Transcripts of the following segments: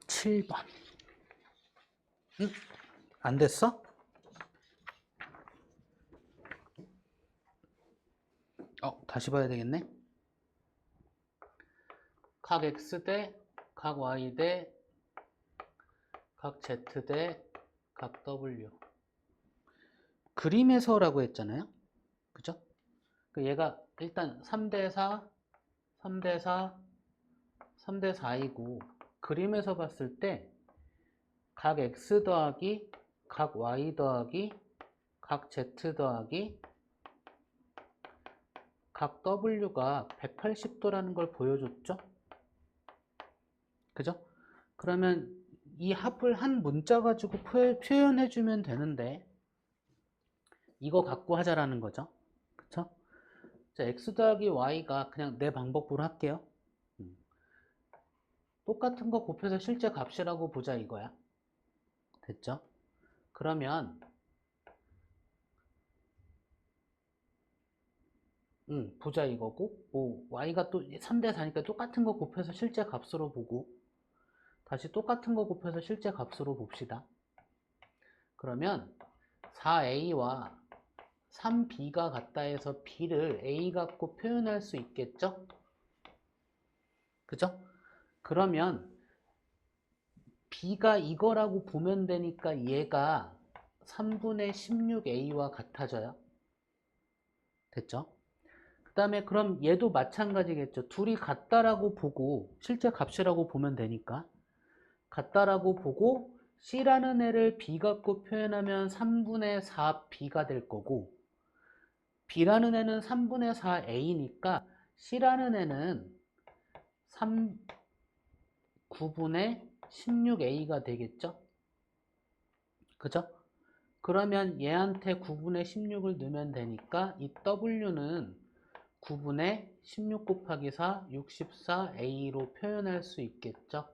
7번. 응? 안 됐어? 다시 봐야 되겠네. 각 x 대 각 y 대 각 z 대 각 w. 그림에서라고 했잖아요. 그죠? 얘가 일단 3대 4, 3대 4, 3대 4이고 그림에서 봤을 때 각 x 더하기 각 y 더하기 각 z 더하기 각 w가 180도라는 걸 보여줬죠? 그죠? 그러면 이 합을 한 문자 가지고 표현해주면 되는데 이거 갖고 하자라는 거죠. 그쵸? 자, x 더하기 y가 그냥 내 방법으로 할게요. 똑같은 거 곱해서 실제 값이라고 보자 이거야. 됐죠? 그러면 보자 이거고 뭐 y가 또 3대 4니까 똑같은 거 곱해서 실제 값으로 보고 다시 똑같은 거 곱해서 실제 값으로 봅시다. 그러면 4a와 3b가 같다 해서 b를 a 갖고 표현할 수 있겠죠? 그죠? 그러면 b가 이거라고 보면 되니까 얘가 3분의 16a와 같아져요. 됐죠? 그 다음에 그럼 얘도 마찬가지겠죠. 둘이 같다라고 보고 실제 값이라고 보면 되니까 같다라고 보고 C라는 애를 B 갖고 표현하면 3분의 4B가 될 거고 B라는 애는 3분의 4A니까 C라는 애는 9분의 16A가 되겠죠? 그죠? 그러면 얘한테 9분의 16을 넣으면 되니까 이 W는 9분의 16 곱하기 4, 64A로 표현할 수 있겠죠?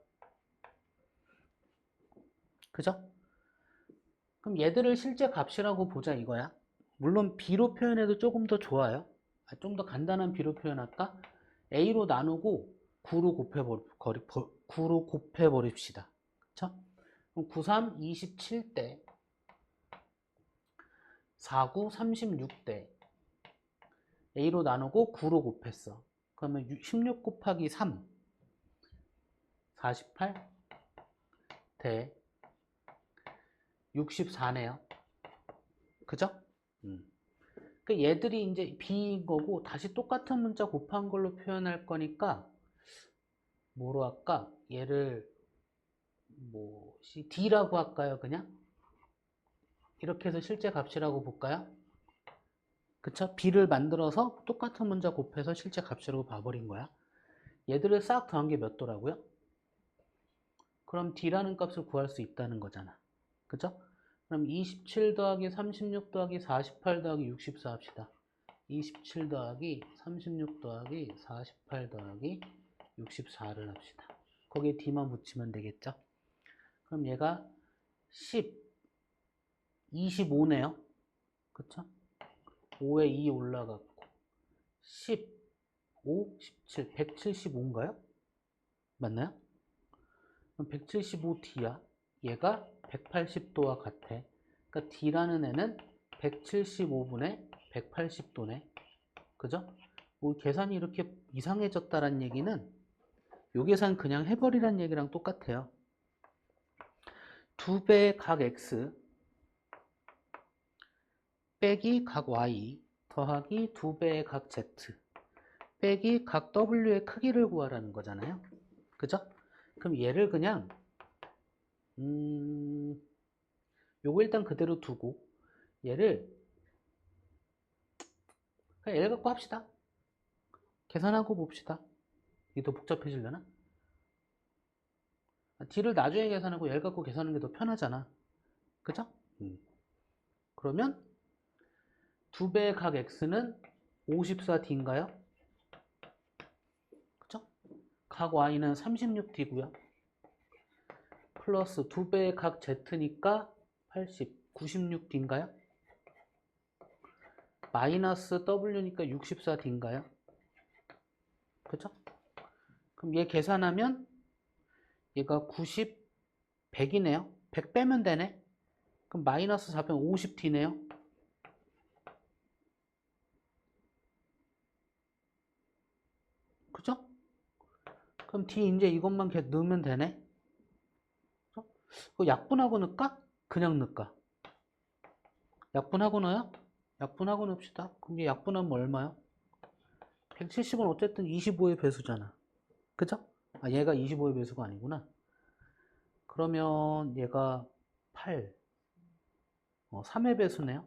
그죠? 그럼 얘들을 실제 값이라고 보자 이거야. 물론 B로 표현해도 조금 더 좋아요. 좀 더 간단한 B로 표현할까? A로 나누고 9로 곱해버립시다. 그쵸? 그럼 9, 3, 27대 4, 9, 36대 A로 나누고 9로 곱했어. 그러면 16 곱하기 3 48 대 64네요. 그죠? 그 얘들이 이제 B인 거고 다시 똑같은 문자 곱한 걸로 표현할 거니까 뭐로 할까? 얘를 뭐 D라고 할까요? 그냥? 이렇게 해서 실제 값이라고 볼까요? 그쵸? B를 만들어서 똑같은 문자 곱해서 실제 값이라고 봐버린 거야. 얘들을 싹 더한 게 몇 도라고요? 그럼 D라는 값을 구할 수 있다는 거잖아. 그죠? 그럼 27 더하기 36 더하기 48 더하기 64 합시다. 27 더하기 36 더하기 48 더하기 64를 합시다. 거기에 D만 붙이면 되겠죠? 그럼 얘가 10, 25네요. 그쵸? 5에 2 올라갔고 15, 17, 175인가요? 맞나요? 그럼 175D야. 얘가 180도와 같아. 그러니까 D라는 애는 175분의 180도네. 그죠? 뭐 계산이 이렇게 이상해졌다는 얘기는 요 계산 그냥 해버리란 얘기랑 똑같아요. 2배의 각 X 빼기 각 Y 더하기 2배의 각 Z 빼기 각 W의 크기를 구하라는 거잖아요. 그죠? 그럼 얘를 그냥 요거 일단 그대로 두고 얘를 그냥 얘를 갖고 합시다. 계산하고 봅시다. 이게 더 복잡해지려나? D를 나중에 계산하고 얘를 갖고 계산하는 게 더 편하잖아. 그죠? 그러면 2배의 각 X는 54D인가요? 그죠? 각 Y는 36D고요. 플러스 2배의 각 Z니까 80, 96D인가요? 마이너스 W니까 64D인가요? 그죠? 그럼 얘 계산하면 얘가 90, 100이네요. 100 빼면 되네. 그럼 마이너스 4 빼면 50T네요. 그죠? 그럼 D 이제 이것만 계속 넣으면 되네. 약분하고 넣을까? 그냥 넣을까? 약분하고 넣어요? 약분하고 넣읍시다. 그럼 얘 약분하면 얼마요? 170은 어쨌든 25의 배수잖아. 그죠? 아, 얘가 25의 배수가 아니구나. 그러면 얘가 8, 3의 배수네요.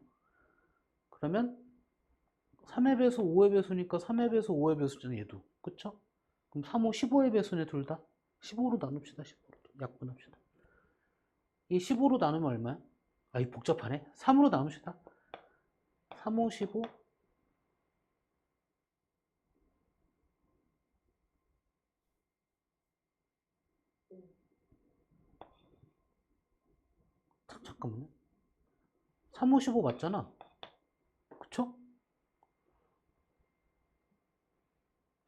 그러면 3의 배수, 5의 배수니까 3의 배수, 5의 배수잖아, 얘도. 그쵸? 그럼 3, 5, 15의 배수네, 둘 다. 15로 나눕시다, 15로. 약분합시다. 이 15로 나누면 얼마야? 아, 이 복잡하네. 3으로 나눕시다. 3, 5, 15. 잠깐만요. 3, 5, 15 맞잖아. 그쵸?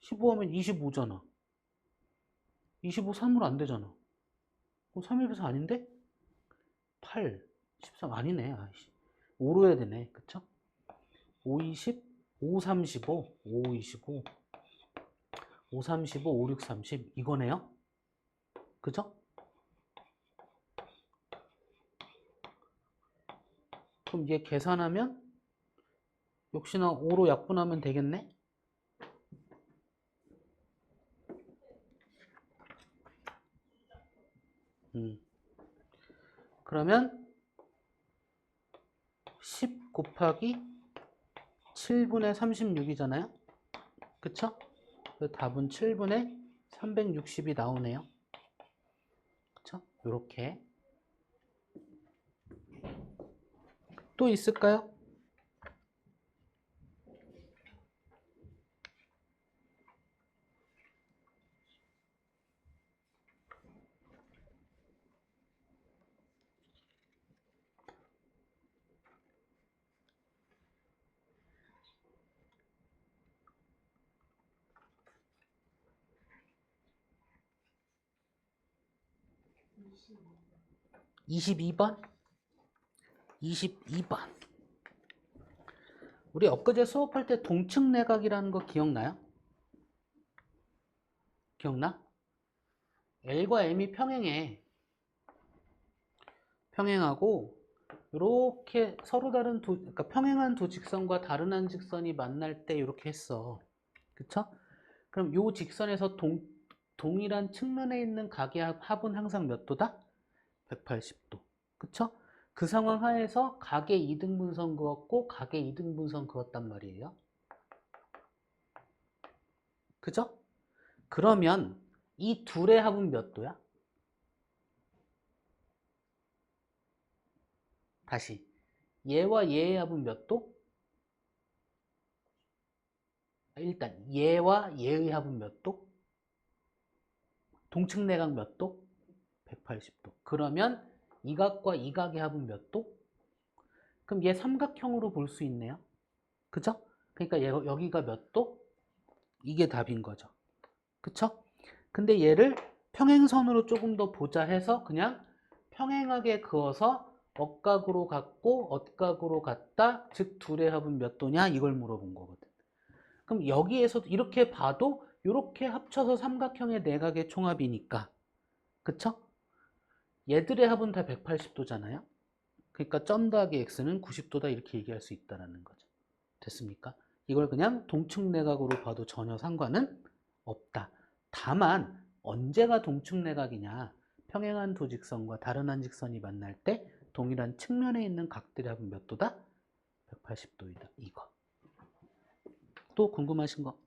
15 하면 25잖아. 25, 3으로 안 되잖아. 그럼 3의 배수 아닌데? 8, 13 아니네. 아이씨. 5로 해야 되네. 그쵸? 5, 20, 5, 35, 5, 25, 5, 35, 5, 6, 30 이거네요. 그죠? 그럼 얘 계산하면 역시나 5로 약분하면 되겠네? 그러면 10 곱하기 7분의 36이잖아요? 그쵸? 그래서 답은 7분의 360이 나오네요. 그쵸? 요렇게. 또 있을까요? 22번? 22번. 우리 엊그제 수업할 때 동측내각이라는 거 기억나요? 기억나? L과 M이 평행해. 평행하고 이렇게 서로 다른 그러니까 평행한 두 직선과 다른 한 직선이 만날 때 이렇게 했어. 그쵸? 그럼 요 직선에서 동일한 측면에 있는 각의 합은 항상 몇 도다? 180도. 그쵸? 그 상황 하에서 각의 이등분선 그었고 각의 이등분선 그었단 말이에요. 그죠? 그러면 이 둘의 합은 몇 도야? 다시 얘와 얘의 합은 몇 도? 일단 얘와 얘의 합은 몇 도? 동측내각 몇 도? 180도. 그러면 이 각과 이 각의 합은 몇 도? 그럼 얘 삼각형으로 볼 수 있네요. 그죠? 그러니까 여기가 몇 도? 이게 답인 거죠. 그쵸? 근데 얘를 평행선으로 조금 더 보자 해서 그냥 평행하게 그어서 억각으로 갔고 억각으로 갔다, 즉 둘의 합은 몇 도냐 이걸 물어본 거거든. 그럼 여기에서 이렇게 봐도 이렇게 합쳐서 삼각형의 내각의 총합이니까, 그쵸? 얘들의 합은 다 180도잖아요. 그러니까 점 더하기 x는 90도다 이렇게 얘기할 수 있다는 거죠. 됐습니까? 이걸 그냥 동측내각으로 봐도 전혀 상관은 없다. 다만 언제가 동측내각이냐? 평행한 두 직선과 다른 한 직선이 만날 때 동일한 측면에 있는 각들의 합은 몇 도다? 180도이다. 이거. 또 궁금하신 거?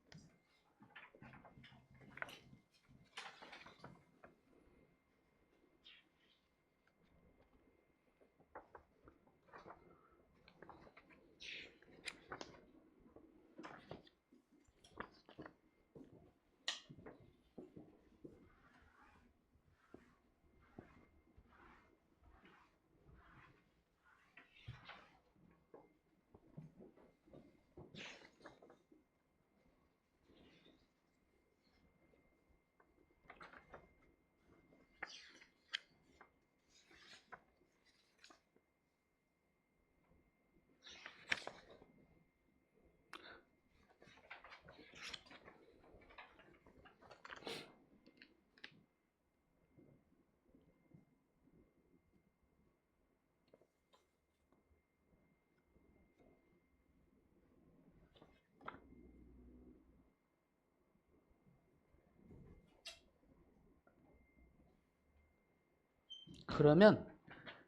그러면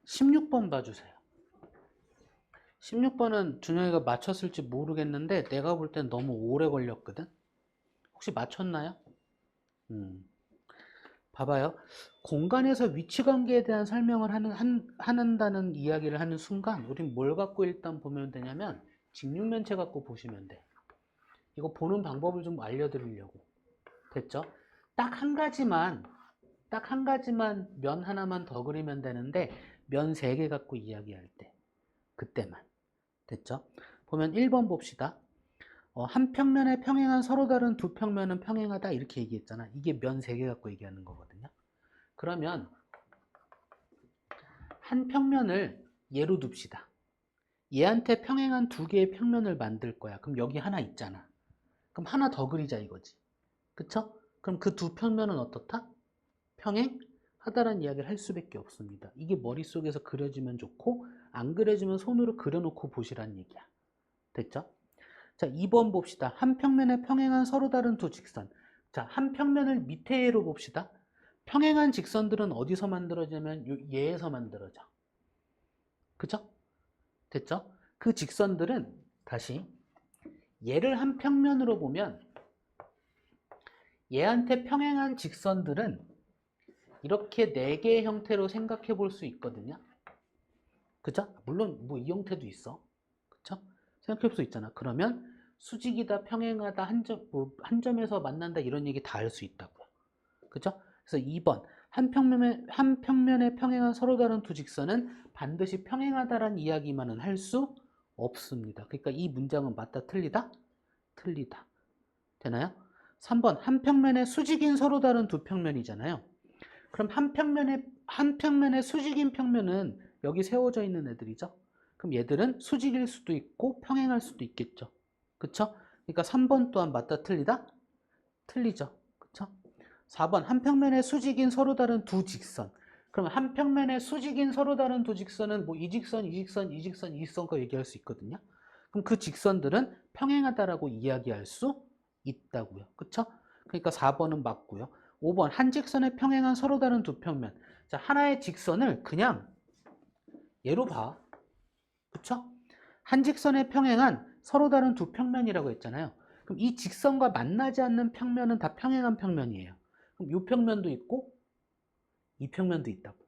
16번 봐주세요. 16번은 준영이가 맞췄을지 모르겠는데 내가 볼 땐 너무 오래 걸렸거든. 혹시 맞췄나요? 봐봐요. 공간에서 위치관계에 대한 설명을 한다는 이야기를 하는 순간 우린 뭘 갖고 일단 보면 되냐면 직육면체 갖고 보시면 돼. 이거 보는 방법을 좀 알려드리려고. 됐죠? 딱 한 가지만 면 하나만 더 그리면 되는데 면 3개 갖고 이야기할 때 그때만. 됐죠? 보면 1번 봅시다. 한 평면에 평행한 서로 다른 두 평면은 평행하다 이렇게 얘기했잖아. 이게 면 3개 갖고 얘기하는 거거든요. 그러면 한 평면을 예로 둡시다. 얘한테 평행한 2개의 평면을 만들 거야. 그럼 여기 하나 있잖아. 그럼 하나 더 그리자 이거지. 그쵸? 그럼 그 두 평면은 어떻다? 평행하다라는 이야기를 할 수밖에 없습니다. 이게 머릿속에서 그려지면 좋고 안 그려지면 손으로 그려놓고 보시라는 얘기야. 됐죠? 자, 2번 봅시다. 한 평면에 평행한 서로 다른 두 직선. 자, 한 평면을 밑에로 봅시다. 평행한 직선들은 어디서 만들어지냐면 얘에서 만들어져. 그죠? 됐죠? 그 직선들은 다시 얘를 한 평면으로 보면 얘한테 평행한 직선들은 이렇게 4개의 형태로 생각해 볼 수 있거든요. 그죠? 물론 뭐 이 형태도 있어. 그쵸? 생각해 볼 수 있잖아. 그러면 수직이다, 평행하다, 한 점에서 만난다 이런 얘기 다 할 수 있다고요. 그죠? 그래서 2번 한 평면에 평행한 서로 다른 두 직선은 반드시 평행하다라는 이야기만은 할 수 없습니다. 그러니까 이 문장은 맞다, 틀리다? 틀리다. 되나요? 3번 한 평면에 수직인 서로 다른 두 평면이잖아요. 그럼 한 평면에 수직인 평면은 여기 세워져 있는 애들이죠. 그럼 얘들은 수직일 수도 있고 평행할 수도 있겠죠. 그쵸? 그러니까 3번 또한 맞다, 틀리다? 틀리죠. 그쵸? 4번 한 평면에 수직인 서로 다른 두 직선. 그럼 한 평면에 수직인 서로 다른 두 직선은 뭐 이 직선, 이 직선, 이 직선, 이 직선과 얘기할 수 있거든요. 그럼 그 직선들은 평행하다라고 이야기할 수 있다고요. 그쵸? 그러니까 4번은 맞고요. 5번 한 직선에 평행한 서로 다른 두 평면. 자, 하나의 직선을 그냥 얘로 봐. 그쵸? 한 직선에 평행한 서로 다른 두 평면이라고 했잖아요. 그럼 이 직선과 만나지 않는 평면은 다 평행한 평면이에요. 그럼 이 평면도 있고 이 평면도 있다고.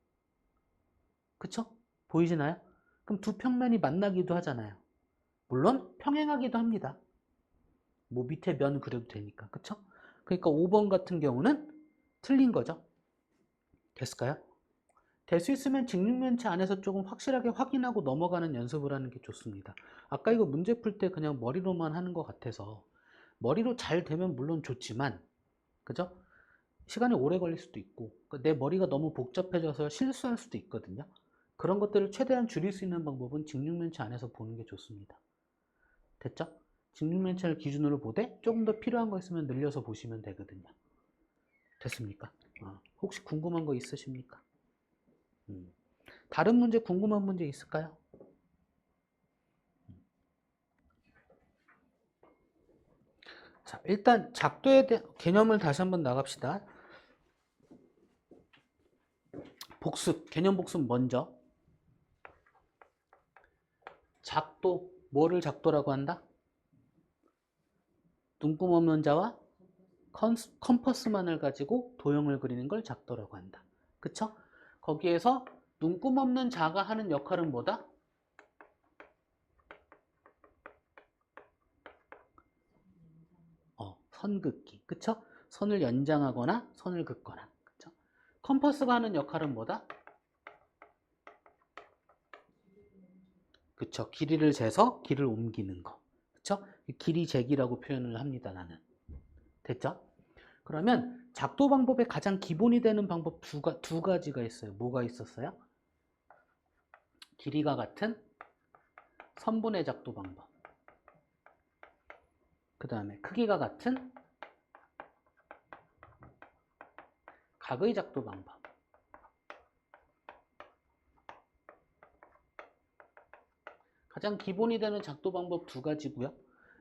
그쵸? 보이시나요? 그럼 두 평면이 만나기도 하잖아요. 물론 평행하기도 합니다. 뭐 밑에 면 그려도 되니까. 그쵸? 그러니까 5번 같은 경우는 틀린 거죠. 됐을까요? 될 수 있으면 직육면체 안에서 조금 확실하게 확인하고 넘어가는 연습을 하는 게 좋습니다. 아까 이거 문제 풀 때 그냥 머리로만 하는 것 같아서 머리로 잘 되면 물론 좋지만 그죠? 시간이 오래 걸릴 수도 있고 내 머리가 너무 복잡해져서 실수할 수도 있거든요. 그런 것들을 최대한 줄일 수 있는 방법은 직육면체 안에서 보는 게 좋습니다. 됐죠? 직육면체를 기준으로 보되 조금 더 필요한 거 있으면 늘려서 보시면 되거든요. 됐습니까? 혹시 궁금한 거 있으십니까? 다른 문제 궁금한 문제 있을까요? 자, 일단 작도에 대한 개념을 다시 한번 나갑시다. 복습, 개념 복습 먼저. 작도, 뭐를 작도라고 한다? 눈금 없는 자와 컴퍼스만을 가지고 도형을 그리는 걸 작도라고 한다. 그쵸? 거기에서 눈금 없는 자가 하는 역할은 뭐다? 선 긋기. 그쵸? 선을 연장하거나 선을 긋거나. 그쵸? 컴퍼스가 하는 역할은 뭐다? 그쵸? 길이를 재서 길을 옮기는 거. 그쵸? 길이 재기라고 표현을 합니다, 나는. 됐죠? 그러면 작도 방법의 가장 기본이 되는 방법 두 가지가 있어요. 뭐가 있었어요? 길이가 같은 선분의 작도 방법. 그 다음에 크기가 같은 각의 작도 방법. 가장 기본이 되는 작도 방법 두 가지고요.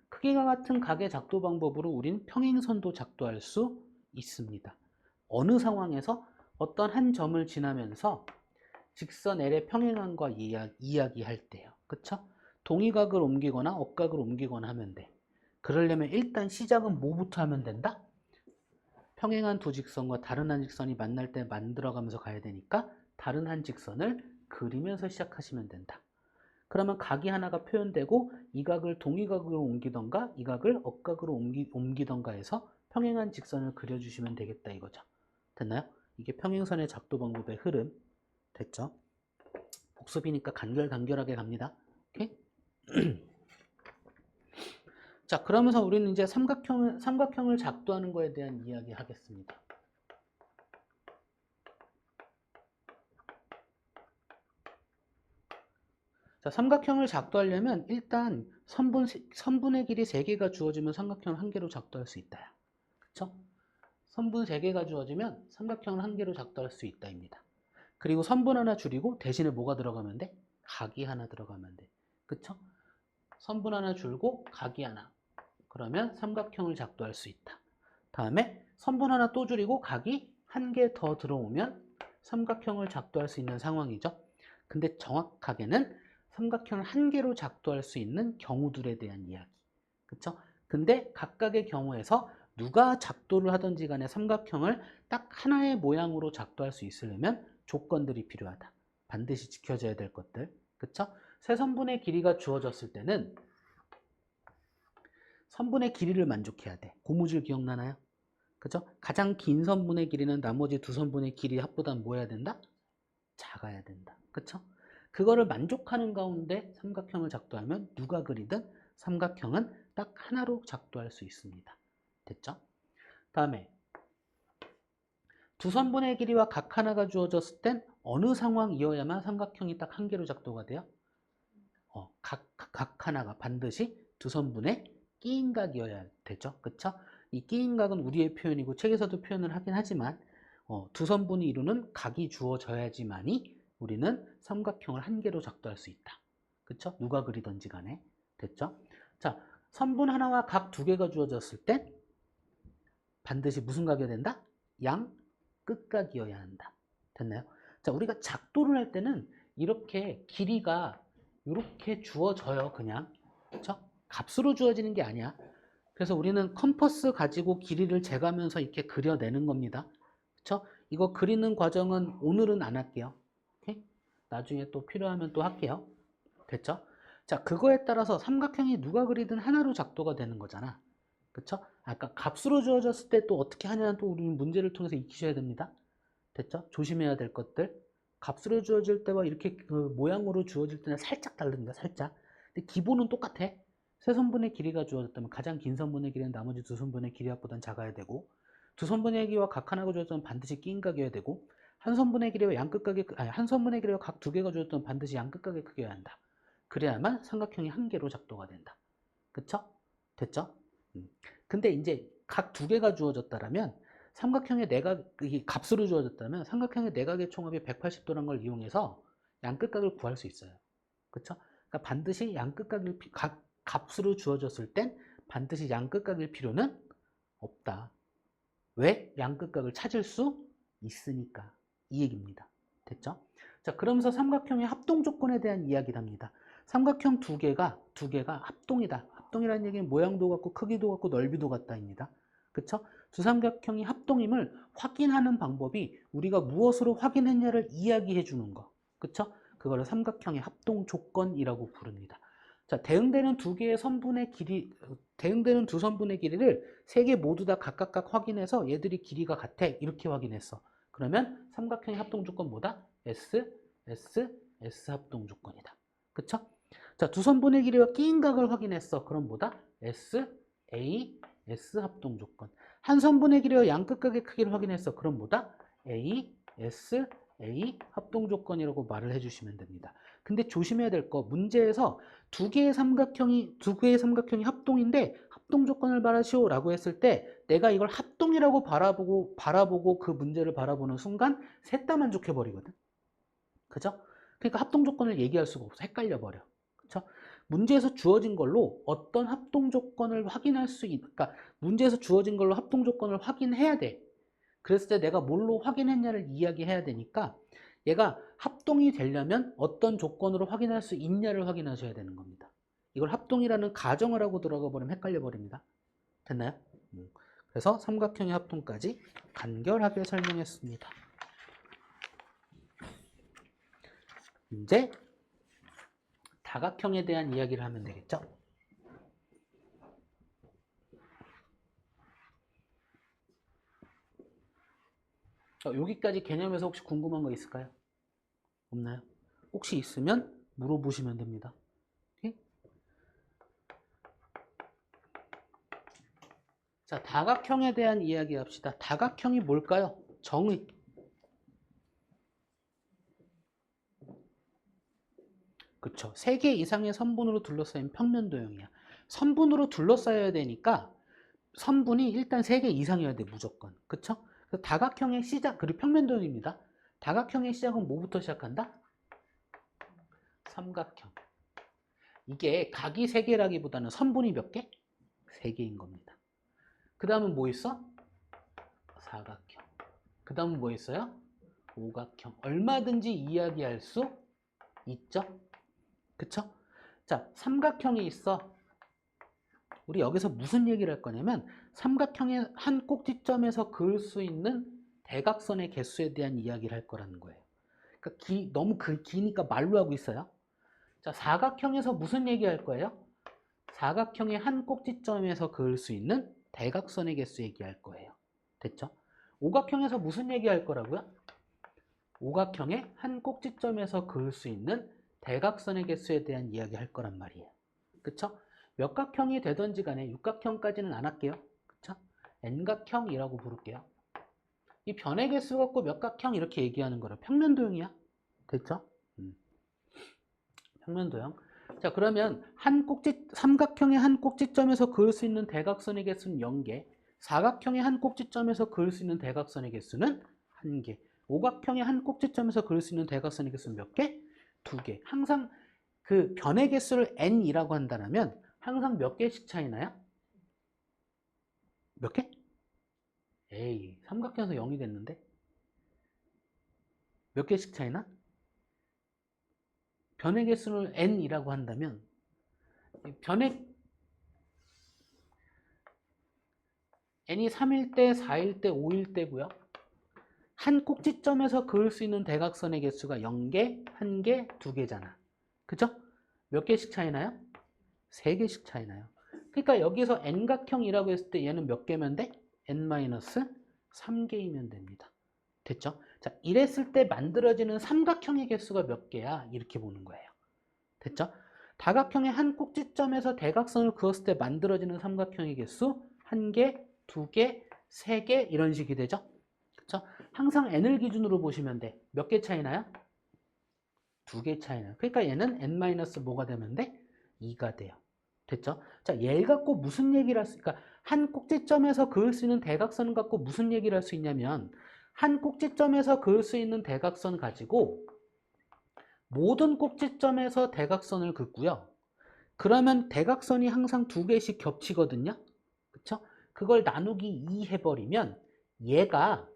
크기가 같은 각의 작도 방법으로 우리는 평행선도 작도할 수 있습니다. 어느 상황에서 어떤 한 점을 지나면서 직선 L의 평행한과 이야기할 때요. 그쵸? 동의각을 옮기거나 억각을 옮기거나 하면 돼. 그러려면 일단 시작은 뭐부터 하면 된다? 평행한 두 직선과 다른 한 직선이 만날 때 만들어가면서 가야 되니까 다른 한 직선을 그리면서 시작하시면 된다. 그러면 각이 하나가 표현되고 이 각을 동의각으로 옮기던가 이 각을 억각으로 옮기던가 해서 평행한 직선을 그려주시면 되겠다 이거죠. 됐나요? 이게 평행선의 작도 방법의 흐름. 됐죠? 복습이니까 간결하게 갑니다. 오케이? 자, 그러면서 우리는 이제 삼각형을 작도하는 거에 대한 이야기 하겠습니다. 자, 삼각형을 작도하려면 일단 선분의 길이 3개가 주어지면 삼각형을 1개로 작도할 수 있다. 그쵸? 선분 3개가 주어지면 삼각형을 1개로 작도할 수 있다입니다. 그리고 선분 하나 줄이고 대신에 뭐가 들어가면 돼? 각이 하나 들어가면 돼. 그쵸? 선분 하나 줄고 각이 하나. 그러면 삼각형을 작도할 수 있다. 다음에 선분 하나 또 줄이고 각이 1개 더 들어오면 삼각형을 작도할 수 있는 상황이죠. 근데 정확하게는 삼각형을 1개로 작도할 수 있는 경우들에 대한 이야기. 그쵸? 근데 각각의 경우에서 누가 작도를 하든지 간에 삼각형을 딱 하나의 모양으로 작도할 수 있으려면 조건들이 필요하다. 반드시 지켜져야 될 것들. 그쵸? 세 선분의 길이가 주어졌을 때는 선분의 길이를 만족해야 돼. 고무줄 기억나나요? 그죠? 가장 긴 선분의 길이는 나머지 두 선분의 길이 합보다 뭐 해야 된다? 작아야 된다. 그쵸? 그거를 만족하는 가운데 삼각형을 작도하면 누가 그리든 삼각형은 딱 하나로 작도할 수 있습니다. 됐죠? 다음에 두 선분의 길이와 각 하나가 주어졌을 땐 어느 상황이어야만 삼각형이 딱 1개로 작도가 돼요? 각 하나가 반드시 두 선분의 끼인 각이어야 되죠. 그쵸? 이 끼인 각은 우리의 표현이고 책에서도 표현을 하긴 하지만 두 선분이 이루는 각이 주어져야지만이 우리는 삼각형을 1개로 작도할 수 있다. 그쵸? 누가 그리든지 간에. 됐죠? 자, 선분 하나와 각 2개가 주어졌을 때 반드시 무슨 각이어야 된다? 양 끝각이어야 한다. 됐나요? 자, 우리가 작도를 할 때는 이렇게 길이가 이렇게 주어져요. 그냥. 그쵸? 값으로 주어지는 게 아니야. 그래서 우리는 컴퍼스 가지고 길이를 재가면서 이렇게 그려내는 겁니다. 그쵸? 이거 그리는 과정은 오늘은 안 할게요. 오케이? 나중에 또 필요하면 또 할게요. 됐죠? 자, 그거에 따라서 삼각형이 누가 그리든 하나로 작도가 되는 거잖아. 그쵸? 아까 값으로 주어졌을 때 또 어떻게 하냐는 또 우리 문제를 통해서 익히셔야 됩니다. 됐죠? 조심해야 될 것들. 값으로 주어질 때와 이렇게 그 모양으로 주어질 때는 살짝 다릅니다. 살짝. 근데 기본은 똑같아. 세 선분의 길이가 주어졌다면 가장 긴 선분의 길이는 나머지 두 선분의 길이보다는 작아야 되고, 두 선분의 길이와 각 하나가 주어졌다면 반드시 끼인 각이어야 되고, 한 선분의 길이와 양끝각의 한 선분의 길이와 각 2개가 주어졌다면 반드시 양끝각의 크기여야 한다. 그래야만 삼각형이 1개로 작도가 된다. 그쵸? 됐죠? 근데 이제 각 2개가 주어졌다면 삼각형의 내각이 값으로 주어졌다면 삼각형의 내각의 총합이 180도라는 걸 이용해서 양끝각을 구할 수 있어요. 그쵸? 그러니까 반드시 값으로 주어졌을 땐 반드시 양끝각일 필요는 없다. 왜? 양끝각을 찾을 수 있으니까. 이 얘기입니다. 됐죠? 자, 그러면서 삼각형의 합동 조건에 대한 이야기를 합니다. 삼각형 두 개가 합동이다. 합동이라는 얘기는 모양도 같고 크기도 같고 넓이도 같다입니다. 그쵸? 두 삼각형이 합동임을 확인하는 방법이 우리가 무엇으로 확인했냐를 이야기해 주는 거. 그쵸? 그거를 삼각형의 합동 조건이라고 부릅니다. 자, 대응되는 두 선분의 길이를 3개 모두 다 각각 확인해서 얘들이 길이가 같아. 이렇게 확인했어. 그러면 삼각형의 합동 조건 뭐다? S, S, S 합동 조건이다. 그쵸? 자, 두 선분의 길이와 끼인 각을 확인했어. 그럼 뭐다? S, A, S 합동 조건. 한 선분의 길이와 양끝각의 크기를 확인했어. 그럼 뭐다? A, S, A 합동 조건이라고 말을 해주시면 됩니다. 근데 조심해야 될 거, 문제에서 두 개의 삼각형이 합동인데 합동 조건을 말하시오라고 했을 때 내가 이걸 합동이라고 바라보고 그 문제를 바라보는 순간 셋 다 만족해 버리거든. 그죠? 그러니까 합동 조건을 얘기할 수가 없어. 헷갈려 버려. 그죠? 문제에서 주어진 걸로 어떤 합동 조건을 그러니까 문제에서 주어진 걸로 합동 조건을 확인해야 돼. 그랬을 때 내가 뭘로 확인했냐를 이야기해야 되니까 얘가 합동이 되려면 어떤 조건으로 확인할 수 있냐를 확인하셔야 되는 겁니다. 이걸 합동이라는 가정을 하고 들어가 버리면 헷갈려 버립니다. 됐나요? 그래서 삼각형의 합동까지 간결하게 설명했습니다. 이제 다각형에 대한 이야기를 하면 되겠죠? 여기까지 개념에서 혹시 궁금한 거 있을까요? 없나요? 혹시 있으면 물어보시면 됩니다. 오케이? 자, 다각형에 대한 이야기 합시다. 다각형이 뭘까요? 정의. 그쵸. 3개 이상의 선분으로 둘러싸인 평면도형이야. 선분으로 둘러싸여야 되니까 선분이 일단 3개 이상이어야 돼, 무조건. 그쵸? 그래서 다각형의 시작, 그리고 평면도형입니다. 다각형의 시작은 뭐부터 시작한다? 삼각형. 이게 각이 3개라기보다는 선분이 몇 개? 3개인 겁니다. 그 다음은 뭐 있어? 사각형. 그 다음은 뭐 있어요? 오각형. 얼마든지 이야기할 수 있죠? 그쵸? 자, 삼각형이 있어. 우리 여기서 무슨 얘기를 할 거냐면 삼각형의 한 꼭지점에서 그을 수 있는 대각선의 개수에 대한 이야기를 할 거라는 거예요. 그러니까 너무 기니까 말로 하고 있어요. 자, 사각형에서 무슨 얘기 할 거예요? 사각형의 한 꼭지점에서 그을 수 있는 대각선의 개수 얘기할 거예요. 됐죠? 오각형에서 무슨 얘기 할 거라고요? 오각형의 한 꼭지점에서 그을 수 있는 대각선의 개수에 대한 이야기 할 거란 말이에요. 그쵸? 몇 각형이 되든지 간에 육각형까지는 안 할게요. 그쵸? n각형이라고 부를게요. 이 변의 개수 갖고 몇 각형 이렇게 얘기하는 거라 평면도형이야. 됐죠? 평면도형. 자, 그러면 삼각형의 한 꼭지점에서 그을 수 있는 대각선의 개수는 0개, 사각형의 한 꼭지점에서 그을 수 있는 대각선의 개수는 1개, 오각형의 한 꼭지점에서 그을 수 있는 대각선의 개수는 몇 개? 2개. 항상 그 변의 개수를 n이라고 한다면 항상 몇 개씩 차이나요? 몇 개? 에이, 삼각형에서 0이 됐는데? 몇 개씩 차이나? 변의 개수를 n이라고 한다면 변의 n이 3일 때, 4일 때, 5일 때고요. 한 꼭지점에서 그을 수 있는 대각선의 개수가 0개, 1개, 2개잖아. 그죠? 몇 개씩 차이나요? 3개씩 차이나요. 그러니까 여기서 n각형이라고 했을 때 얘는 몇 개면 돼? n-3개이면 됩니다. 됐죠? 자, 이랬을 때 만들어지는 삼각형의 개수가 몇 개야? 이렇게 보는 거예요. 됐죠? 다각형의 한 꼭지점에서 대각선을 그었을 때 만들어지는 삼각형의 개수 1개, 2개, 3개 이런 식이 되죠? 그쵸? 항상 n을 기준으로 보시면 돼. 몇 개 차이나요? 2개 차이나요. 그러니까 얘는 n- 뭐가 되면 돼? 2가 돼요. 됐죠? 자, 얘를 갖고 무슨 얘기를 할 수, 그러니까 한 꼭지점에서 그을 수 있는 대각선을 갖고 무슨 얘기를 할 수 있냐면 한 꼭지점에서 그을 수 있는 대각선 가지고 모든 꼭지점에서 대각선을 긋고요. 그러면 대각선이 항상 2개씩 겹치거든요. 그쵸? 그걸 나누기 2 해버리면 얘가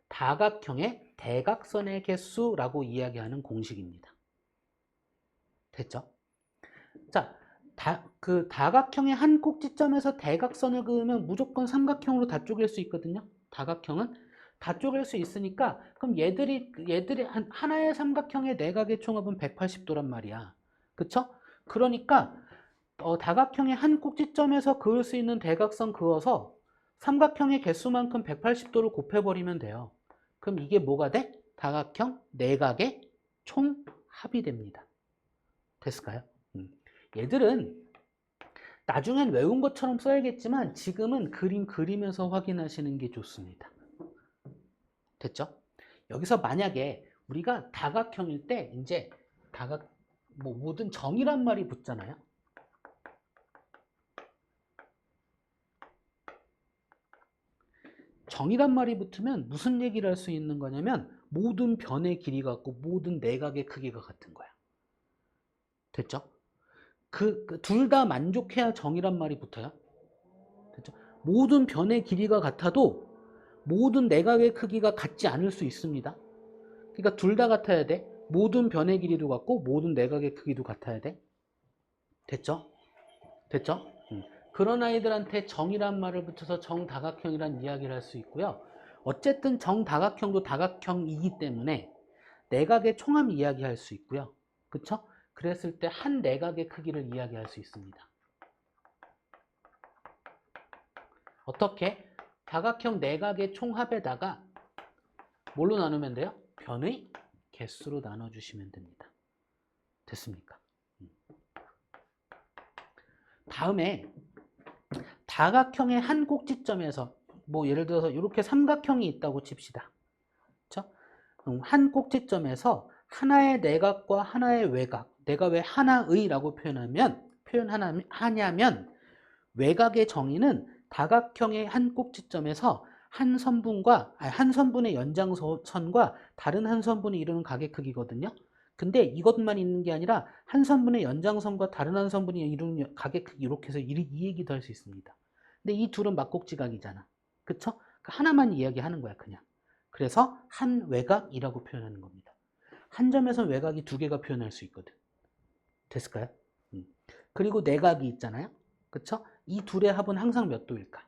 다각형의 대각선의 개수라고 이야기하는 공식입니다. 됐죠? 자, 그 다각형의 한 꼭지점에서 대각선을 그으면 무조건 삼각형으로 다 쪼갤 수 있거든요. 다각형은 다 쪼갤 수 있으니까 그럼 얘들이 하나의 삼각형의 내각의 총합은 180도란 말이야. 그쵸? 그러니까 다각형의 한 꼭지점에서 그을 수 있는 대각선 그어서 삼각형의 개수만큼 180도를 곱해버리면 돼요. 그럼 이게 뭐가 돼? 다각형 내각의 총합이 됩니다. 됐을까요? 얘들은 나중엔 외운 것처럼 써야겠지만 지금은 그림 그리면서 확인하시는 게 좋습니다. 됐죠? 여기서 만약에 우리가 다각형일 때 이제 모든 정이란 말이 붙잖아요. 정이란 말이 붙으면 무슨 얘기를 할 수 있는 거냐면 모든 변의 길이가 같고 모든 내각의 크기가 같은 거야. 됐죠? 둘 다 만족해야 정이란 말이 붙어요. 됐죠? 모든 변의 길이가 같아도 모든 내각의 크기가 같지 않을 수 있습니다. 그러니까 둘 다 같아야 돼. 모든 변의 길이도 같고 모든 내각의 크기도 같아야 돼. 됐죠? 됐죠? 그런 아이들한테 정이란 말을 붙여서 정다각형이란 이야기를 할 수 있고요. 어쨌든 정다각형도 다각형이기 때문에 내각의 총합 이야기할 수 있고요. 그쵸? 그랬을 때 한 내각의 크기를 이야기할 수 있습니다. 어떻게? 다각형 내각의 총합에다가 뭘로 나누면 돼요? 변의 개수로 나눠주시면 됩니다. 됐습니까? 다음에 다각형의 한 꼭지점에서 뭐 예를 들어서 이렇게 삼각형이 있다고 칩시다. 그렇죠? 한 꼭지점에서 하나의 내각과 하나의 외각, 내가 왜 하나의라고 표현하냐면 외각의 정의는 다각형의 한 꼭지점에서 한 선분의 연장선과 다른 한 선분이 이루는 각의 크기거든요. 근데 이것만 있는 게 아니라 한 선분의 연장선과 다른 한 선분이 이루는 각의 크기 이렇게 해서 이 얘기도 할 수 있습니다. 근데 이 둘은 막꼭지각이잖아. 그쵸? 하나만 이야기하는 거야 그냥. 그래서 한 외각이라고 표현하는 겁니다. 한 점에서 외각이 두 개가 표현할 수 있거든. 됐을까요? 그리고 내각이 있잖아요. 그쵸? 이 둘의 합은 항상 몇 도일까?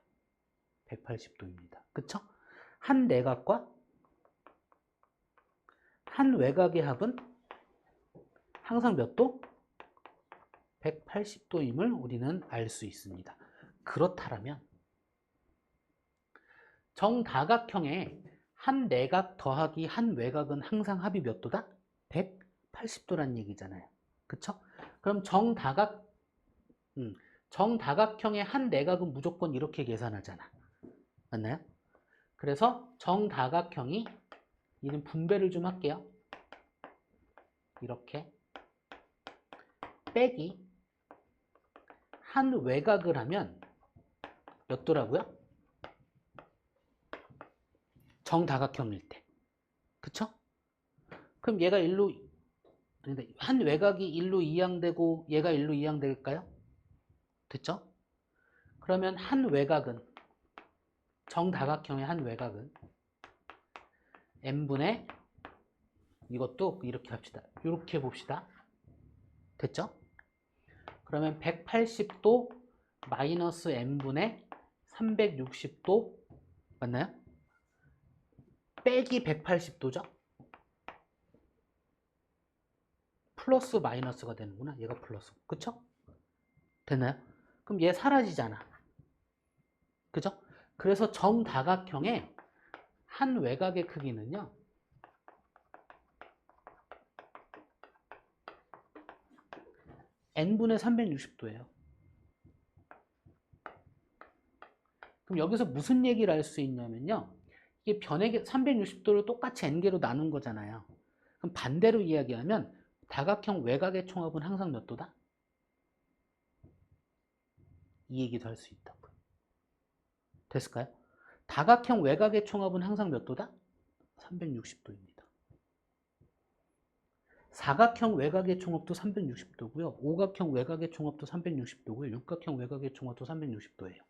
180도입니다. 그쵸? 한 내각과 한 외각의 합은 항상 몇 도? 180도임을 우리는 알 수 있습니다. 그렇다면 정다각형의 한 내각 더하기 한 외각은 항상 합이 몇 도다? 180도란 얘기잖아요. 그쵸? 그럼 정다각형의 한 내각은 무조건 이렇게 계산하잖아. 맞나요? 그래서 정다각형이 이는 분배를 좀 할게요. 이렇게 빼기 한 외각을 하면 몇 도라고요? 정다각형일 때. 그쵸? 그럼 얘가 한 외각이 1로 이항되고 얘가 1로 이항될까요? 됐죠? 그러면 한 외각은 정다각형의 한 외각은 n분의 이것도 이렇게 합시다. 이렇게 봅시다. 됐죠? 그러면 180도 마이너스 n분의 360도 맞나요? 빼기 180도죠? 플러스 마이너스가 되는구나. 얘가 플러스. 그쵸? 됐나요? 그럼 얘 사라지잖아. 그죠? 그래서 정다각형의 한 외곽의 크기는요. n분의 360도예요. 그럼 여기서 무슨 얘기를 할 수 있냐면요. 이게 변의 360도를 똑같이 n개로 나눈 거잖아요. 그럼 반대로 이야기하면 다각형 외곽의 총합은 항상 몇 도다? 이 얘기도 할 수 있다고요. 됐을까요? 다각형 외곽의 총합은 항상 몇 도다? 360도입니다. 사각형 외곽의 총합도 360도고요. 오각형 외곽의 총합도 360도고요. 육각형 외곽의 총합도 360도예요.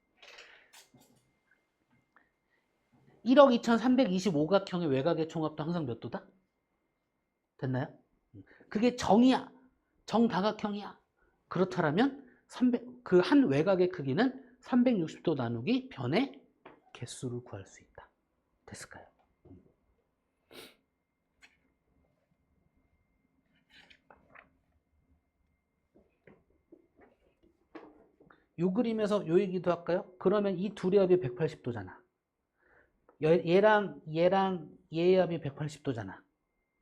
1억 2325각형의 외곽의 총합도 항상 몇 도다? 됐나요? 그게 정이야. 정다각형이야. 그렇다면 그 한 외곽의 크기는 360도 나누기 변의 개수를 구할 수 있다. 됐을까요? 이 그림에서 요 얘기도 할까요? 그러면 이 둘의 합이 180도잖아. 얘랑 얘의 합이 180도잖아.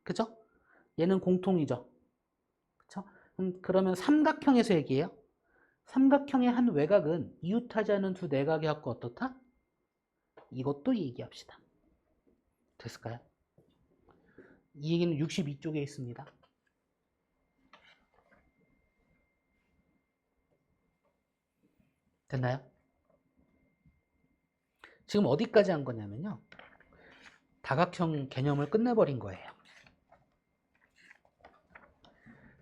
그죠? 얘는 공통이죠. 그쵸? 그러면 삼각형에서 얘기해요. 삼각형의 한 외곽은 이웃하지 않은 두 내각의 합과 어떻다? 이것도 얘기합시다. 됐을까요? 이 얘기는 62쪽에 있습니다. 됐나요? 지금 어디까지 한 거냐면요. 다각형 개념을 끝내버린 거예요.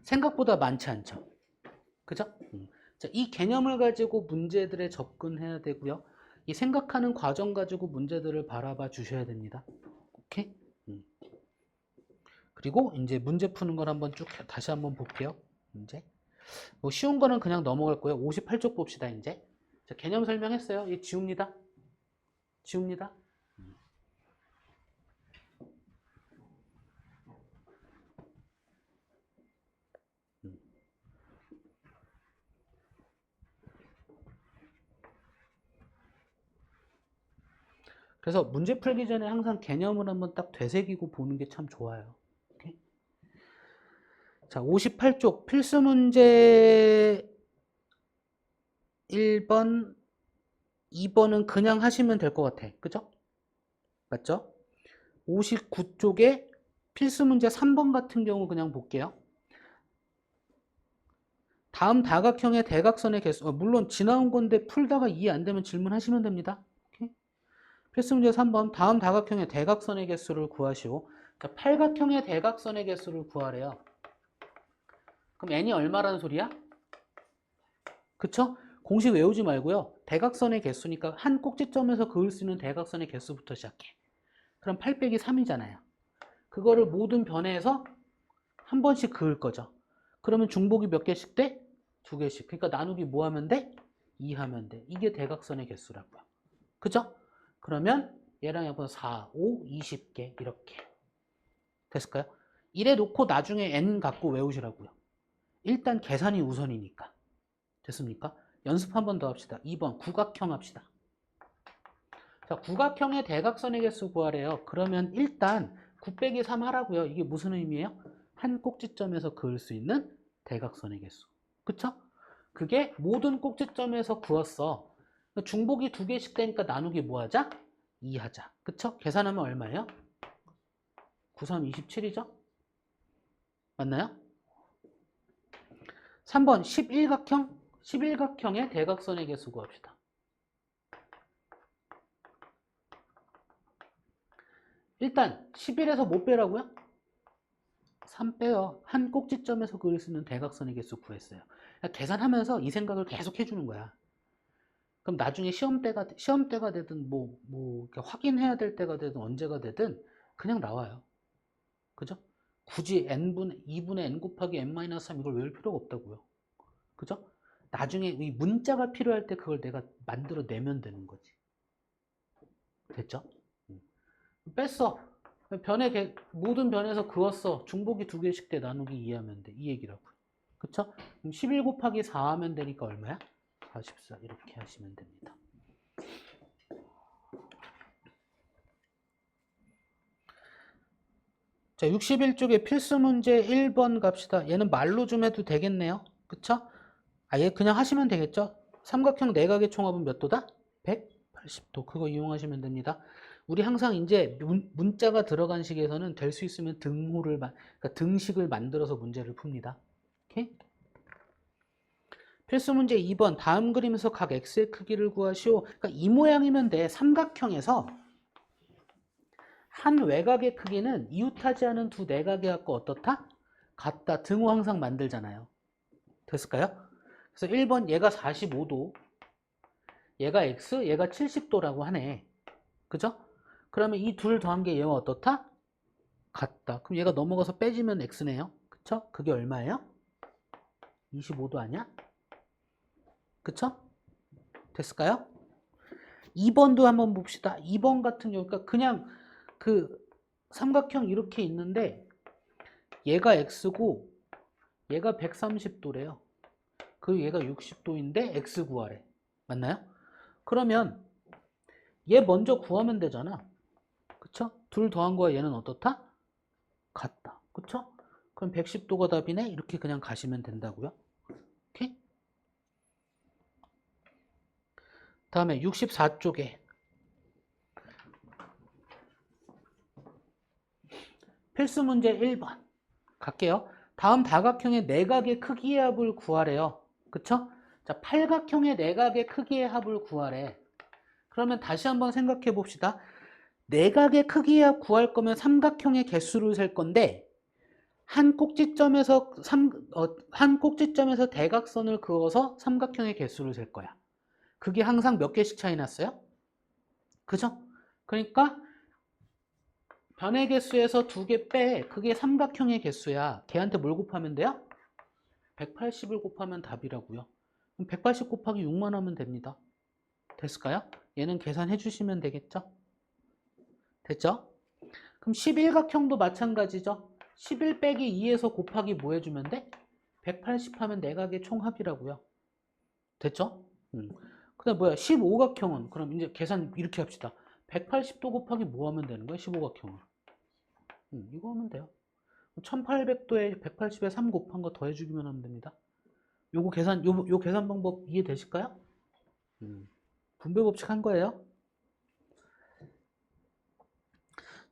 생각보다 많지 않죠? 그죠? 자, 이 개념을 가지고 문제들에 접근해야 되고요. 이 생각하는 과정 가지고 문제들을 바라봐 주셔야 됩니다. 오케이? 그리고 이제 문제 푸는 걸 한번 쭉 다시 한번 볼게요. 문제. 뭐 쉬운 거는 그냥 넘어갈 거예요. 58쪽 봅시다, 이제. 자, 개념 설명했어요. 이 지웁니다. 지웁니다. 그래서 문제 풀기 전에 항상 개념을 한번 딱 되새기고 보는 게 참 좋아요. 오케이? 자, 58쪽 필수 문제 1번, 2번은 그냥 하시면 될 것 같아. 그죠? 맞죠? 59쪽에 필수 문제 3번 같은 경우 그냥 볼게요. 다음 다각형의 대각선의 개수, 물론 지나온 건데 풀다가 이해 안 되면 질문하시면 됩니다. 오케이? 필수 문제 3번, 다음 다각형의 대각선의 개수를 구하시오. 자, 팔각형의 대각선의 개수를 구하래요. 그럼 n이 얼마라는 소리야? 그쵸? 공식 외우지 말고요. 대각선의 개수니까 한 꼭지점에서 그을 수 있는 대각선의 개수부터 시작해. 그럼 8 빼기 3이잖아요. 그거를 모든 변에서 한 번씩 그을 거죠. 그러면 중복이 몇 개씩 돼? 2개씩. 그러니까 나누기 뭐 하면 돼? 2 하면 돼. 이게 대각선의 개수라고요. 그죠? 그러면 얘랑 약분 4, 5, 20개 이렇게. 됐을까요? 이래 놓고 나중에 n 갖고 외우시라고요. 일단 계산이 우선이니까. 됐습니까? 연습 한 번 더 합시다. 2번 구각형 합시다. 자, 구각형의 대각선의 개수 구하래요. 그러면 일단 9 빼기 3 하라고요. 이게 무슨 의미예요? 한 꼭지점에서 그을 수 있는 대각선의 개수. 그쵸? 그게 모든 꼭지점에서 그었어. 중복이 2개씩 되니까 나누기 뭐 하자? 2 하자. 그쵸? 계산하면 얼마예요? 9, 3, 27이죠? 맞나요? 3번 11각형? 11각형의 대각선의 개수 구합시다. 일단 11에서 뭐 빼라고요? 3 빼요. 한 꼭지점에서 그릴 수 있는 대각선의 개수 구했어요. 계산하면서 이 생각을 계속 해주는 거야. 그럼 나중에 시험 때가 되든 이렇게 확인해야 될 때가 되든 언제가 되든 그냥 나와요. 그죠? 굳이 2분의 n 곱하기 n-3 이걸 외울 필요가 없다고요. 그죠? 나중에 이 문자가 필요할 때 그걸 내가 만들어 내면 되는 거지. 됐죠? 뺐어. 모든 변에서 그었어. 중복이 2개씩 돼. 나누기 2 하면 돼. 이 얘기라고. 그쵸? 그럼 11 곱하기 4 하면 되니까 얼마야? 44. 이렇게 하시면 됩니다. 자, 61쪽에 필수 문제 1번 갑시다. 얘는 말로 좀 해도 되겠네요. 그쵸? 얘 그냥 하시면 되겠죠? 삼각형 내각의 총합은 몇 도다? 180도. 그거 이용하시면 됩니다. 우리 항상 이제 문자가 들어간 식에서는 될 수 있으면 그러니까 등식을 만들어서 문제를 풉니다. 오케이? 필수 문제 2번. 다음 그림에서 각 x의 크기를 구하시오. 그러니까 이 모양이면 돼. 삼각형에서 한 외곽의 크기는 이웃하지 않은 두 내각의 합과 어떻다? 같다. 등호 항상 만들잖아요. 됐을까요? 그래서 1번 얘가 45도, 얘가 x, 얘가 70도라고 하네. 그죠? 그러면 이 둘 더한 게 얘와 어떻다? 같다. 그럼 얘가 넘어가서 빼지면 x네요. 그쵸? 그게 얼마예요? 25도 아니야? 그쵸? 됐을까요? 2번도 한번 봅시다. 2번 같은 경우, 그러니까 그냥 그 삼각형 이렇게 있는데 얘가 x고 얘가 130도래요. 그리고 얘가 60도인데 x 구하래. 맞나요? 그러면 얘 먼저 구하면 되잖아. 그쵸? 둘 더한 거와 얘는 어떻다? 같다. 그쵸? 그럼 110도가 답이네? 이렇게 그냥 가시면 된다고요. 오케이? 다음에 64쪽에 필수 문제 1번 갈게요. 다음 다각형의 내각의 크기의 합을 구하래요. 그쵸? 자, 팔각형의 내각의 크기의 합을 구하래. 그러면 다시 한번 생각해 봅시다. 내각의 크기의 합 구할 거면 삼각형의 개수를 셀 건데 한 꼭지점에서 대각선을 그어서 삼각형의 개수를 셀 거야. 그게 항상 몇 개씩 차이 났어요? 그죠? 그러니까 변의 개수에서 2개 빼. 그게 삼각형의 개수야. 걔한테 뭘 곱하면 돼요? 180을 곱하면 답이라고요. 그럼 180 곱하기 6만 하면 됩니다. 됐을까요? 얘는 계산해 주시면 되겠죠? 됐죠? 그럼 11각형도 마찬가지죠? 11 빼기 2에서 곱하기 뭐 해주면 돼? 180 하면 내각의 총합이라고요. 됐죠? 그 다음 뭐야? 15각형은 그럼 이제 계산 이렇게 합시다. 180도 곱하기 뭐 하면 되는 거야? 15각형은. 이거 하면 돼요. 1800도에 180에 3 곱한 거 더해주기만 하면 됩니다. 요거 계산, 요 계산 방법 이해되실까요? 분배 법칙 한 거예요.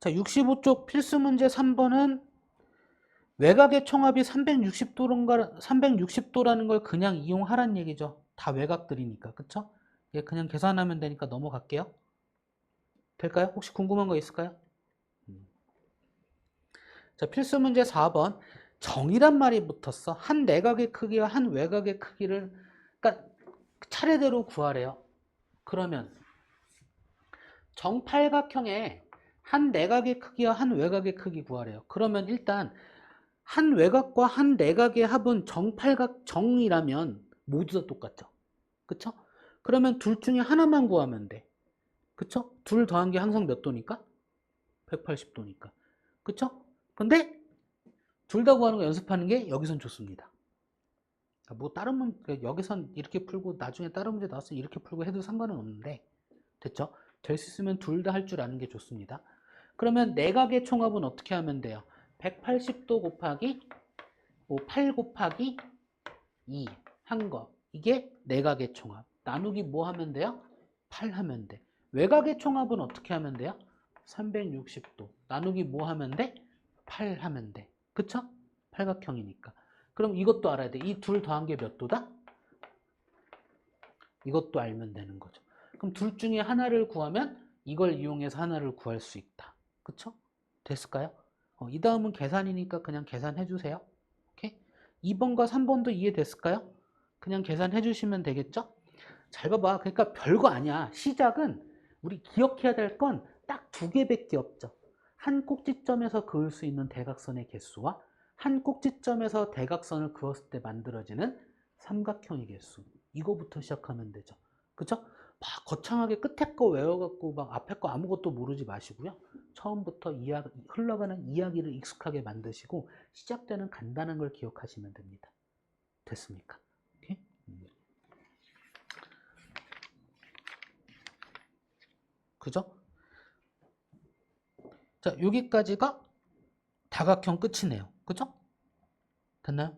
자, 65쪽 필수 문제 3번은 외곽의 총합이 360도라는 걸 그냥 이용하란 얘기죠. 다 외곽들이니까. 그쵸? 얘 그냥 계산하면 되니까 넘어갈게요. 될까요? 혹시 궁금한 거 있을까요? 자, 필수 문제 4번. 정이란 말이 붙었어. 한 내각의 크기와 한 외곽의 크기를 그러니까 차례대로 구하래요. 그러면 정팔각형에 한 내각의 크기와 한 외곽의 크기 구하래요. 그러면 일단 한 외곽과 한 내각의 합은 정팔각 정이라면 모두 다 똑같죠. 그쵸? 그러면 둘 중에 하나만 구하면 돼. 그쵸? 둘 더한 게 항상 몇 도니까? 180도니까. 그쵸? 근데 둘 다 구하는 거 연습하는 게 여기선 좋습니다. 뭐 다른 문제 여기선 이렇게 풀고 나중에 다른 문제 나왔으면 이렇게 풀고 해도 상관은 없는데 됐죠? 될 수 있으면 둘 다 할 줄 아는 게 좋습니다. 그러면 내각의 총합은 어떻게 하면 돼요? 180도 곱하기 8 곱하기 2 한 거. 이게 내각의 총합. 나누기 뭐 하면 돼요? 8 하면 돼. 외곽의 총합은 어떻게 하면 돼요? 360도. 나누기 뭐 하면 돼? 8 하면 돼. 그쵸? 팔각형이니까. 그럼 이것도 알아야 돼. 이 둘 더한 게 몇 도다? 이것도 알면 되는 거죠. 그럼 둘 중에 하나를 구하면 이걸 이용해서 하나를 구할 수 있다. 그쵸? 됐을까요? 이 다음은 계산이니까 그냥 계산해 주세요. 오케이? 2번과 3번도 이해됐을까요? 그냥 계산해 주시면 되겠죠? 잘 봐봐. 그러니까 별거 아니야. 시작은 우리 기억해야 될 건 딱 2개밖에 없죠. 한 꼭지점에서 그을 수 있는 대각선의 개수와 한 꼭지점에서 대각선을 그었을 때 만들어지는 삼각형의 개수. 이거부터 시작하면 되죠. 그쵸? 막 거창하게 끝에 거 외워갖고 막 앞에 거 아무것도 모르지 마시고요. 처음부터 흘러가는 이야기를 익숙하게 만드시고 시작되는 간단한 걸 기억하시면 됩니다. 됐습니까? 오케이? 그죠? 자, 여기까지가 다각형 끝이네요. 그죠? 됐나요?